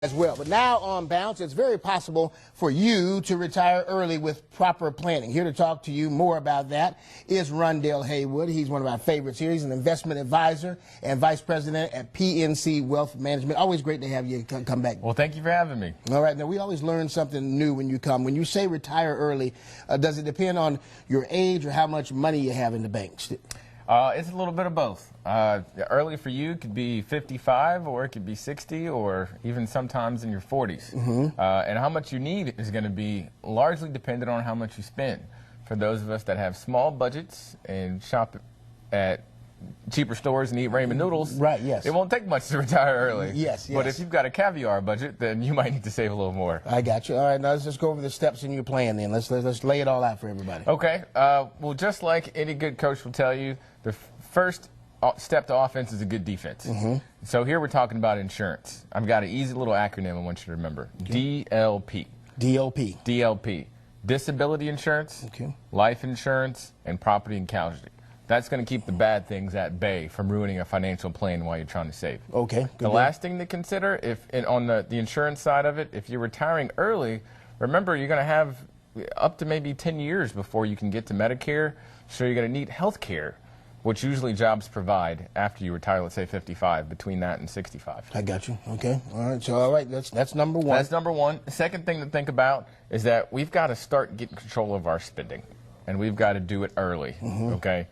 as well. But now on Bounce, it's very possible for you to retire early with proper planning. Here to talk to you more about that is Rhondale Haywood. He's one of our favorites here. He's an investment advisor and vice president at PNC Wealth Management. Always great to have you come back. Well, thank you for having me. All right. Now, we always learn something new when you come. When you say retire early, does it depend on your age or how much money you have in the bank? It's a little bit of both. Early for you could be 55, or it could be 60, or even sometimes in your 40s. And how much you need is going to be largely dependent on how much you spend. For those of us that have small budgets and shop at cheaper stores and eat ramen noodles, right? Yes, it won't take much to retire early. Yes. But if you've got a caviar budget, then you might need to save a little more. I got you. All right, now let's just go over the steps in your plan. Then let's lay it all out for everybody. Okay. Well, just like any good coach will tell you, the first step to offense is a good defense. So here we're talking about insurance. I've got an easy little acronym I want you to remember. DLP. DLP. DLP. Disability insurance, life insurance, and property and casualty. That's going to keep the bad things at bay from ruining a financial plan while you're trying to save. Okay. The last thing to consider, on the insurance side of it, if you're retiring early, remember you're going to have up to maybe 10 years before you can get to Medicare, so you're going to need health care, which usually jobs provide after you retire, let's say 55, between that and 65. I got you. Okay. All right. So, all right, that's number one. That's number one. The second thing to think about is that we've got to start getting control of our spending, and we've got to do it early, okay?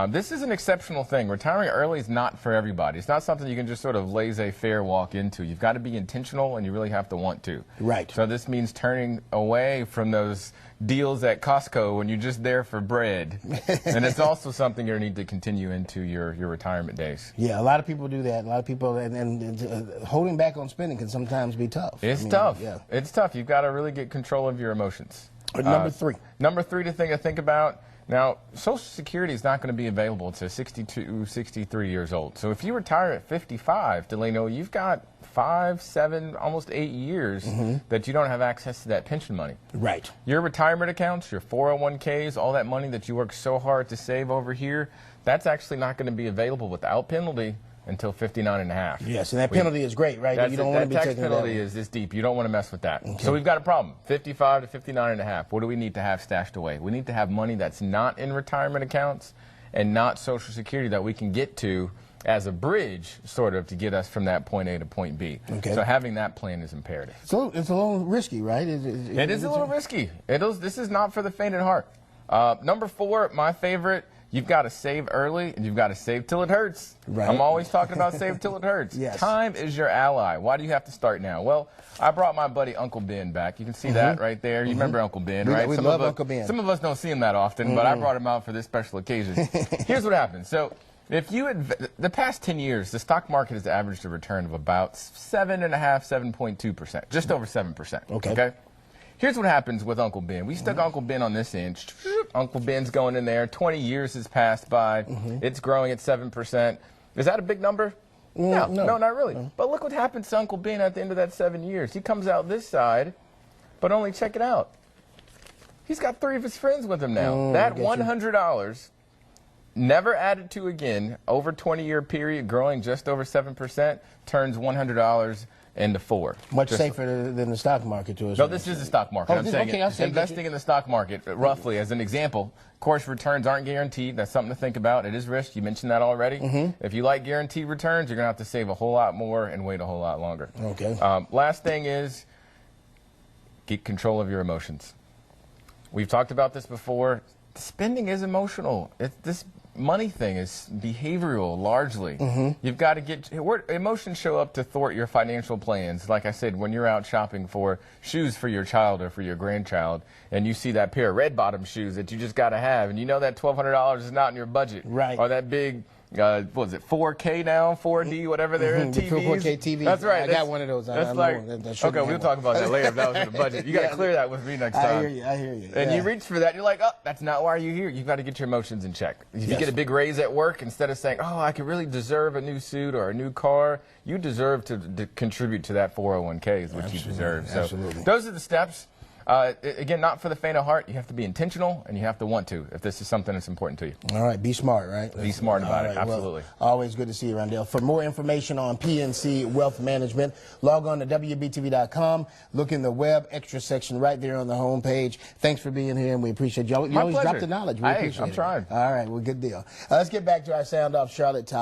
This is an exceptional thing. Retiring early is not for everybody. It's not something you can just sort of laissez-faire walk into. You've got to be intentional, and you really have to want to. Right. So this means turning away from those deals at Costco when you're just there for bread. And it's also something you need to continue into your retirement days. Yeah, a lot of people do that. A lot of people, and holding back on spending can sometimes be tough. It's tough. Yeah. It's tough. You've got to really get control of your emotions. Number three. Number three to think about. Now, Social Security is not going to be available to 62, 63 years old. So if you retire at 55, Delano, you've got 5, 7, almost 8 years that you don't have access to that pension money. Right. Your retirement accounts, your 401ks, all that money that you work so hard to save over here, that's actually not going to be available without penalty until 59 and a half. Yes, and that penalty is great, right? You don't want to be taking that. That tax penalty is this deep. You don't want to mess with that. Okay. So we've got a problem. 55 to 59 and a half. What do we need to have stashed away? We need to have money that's not in retirement accounts and not Social Security that we can get to as a bridge, sort of, to get us from that point A to point B. Okay. So having that plan is imperative. So it's a little risky, right? It is a little risky. This is not for the faint at heart. Number four, my favorite. You've got to save early, and you've got to save till it hurts. Right. I'm always talking about save till it hurts. Yes. Time is your ally. Why do you have to start now? Well, I brought my buddy Uncle Ben back. You can see that right there. You remember Uncle Ben, right? We love Uncle Ben. Some of us don't see him that often, but I brought him out for this special occasion. Here's what happens. So if you the past 10 years, the stock market has averaged a return of about 7.5%, 7.2%, just over 7%. Okay? Here's what happens with Uncle Ben. We stuck Uncle Ben on this end. Uncle Ben's going in there. 20 years has passed by. It's growing at 7%. Is that a big number? No, not really. But look what happens to Uncle Ben at the end of that 7 years. He comes out this side, but only check it out. He's got 3 of his friends with him now. That $100, never added to again, over 20-year period, growing just over 7%, turns $100 into 4. Much safer than the stock market to us. No, this is the stock market. I'm saying investing in the stock market, roughly, as an example. Of course, returns aren't guaranteed. That's something to think about. It is risk. You mentioned that already. If you like guaranteed returns, you're going to have to save a whole lot more and wait a whole lot longer. Okay. Last thing is get control of your emotions. We've talked about this before. Spending is emotional. This money thing is behavioral, largely. You've got to get emotions show up to thwart your financial plans. Like I said, when you're out shopping for shoes for your child or for your grandchild, and you see that pair of red bottom shoes that you just got to have, and you know that $1,200 is not in your budget, right? Or that big, what is it, 4K now, 4D, whatever they're in TVs. 4K TV. That's right. I got one of those. That's like, okay, we'll talk about that later if that was in the budget. You got to clear that with me next time. I hear you. And you reach for that, you're like, oh, that's not why you're here. You've got to get your emotions in check. If you get a big raise at work, instead of saying, oh, I could really deserve a new suit or a new car, you deserve to contribute to that 401k is what you deserve. So those are the steps. Again, not for the faint of heart. You have to be intentional, and you have to want to if this is something that's important to you. All right, be smart, right? Be smart about it, absolutely. Well, always good to see you, Rhondale. For more information on PNC Wealth Management, log on to WBTV.com. Look in the web extra section right there on the homepage. Thanks for being here, and we appreciate you. You always drop the knowledge. We appreciate it. I'm trying. All right, well, good deal. Let's get back to our Sound Off Charlotte topic.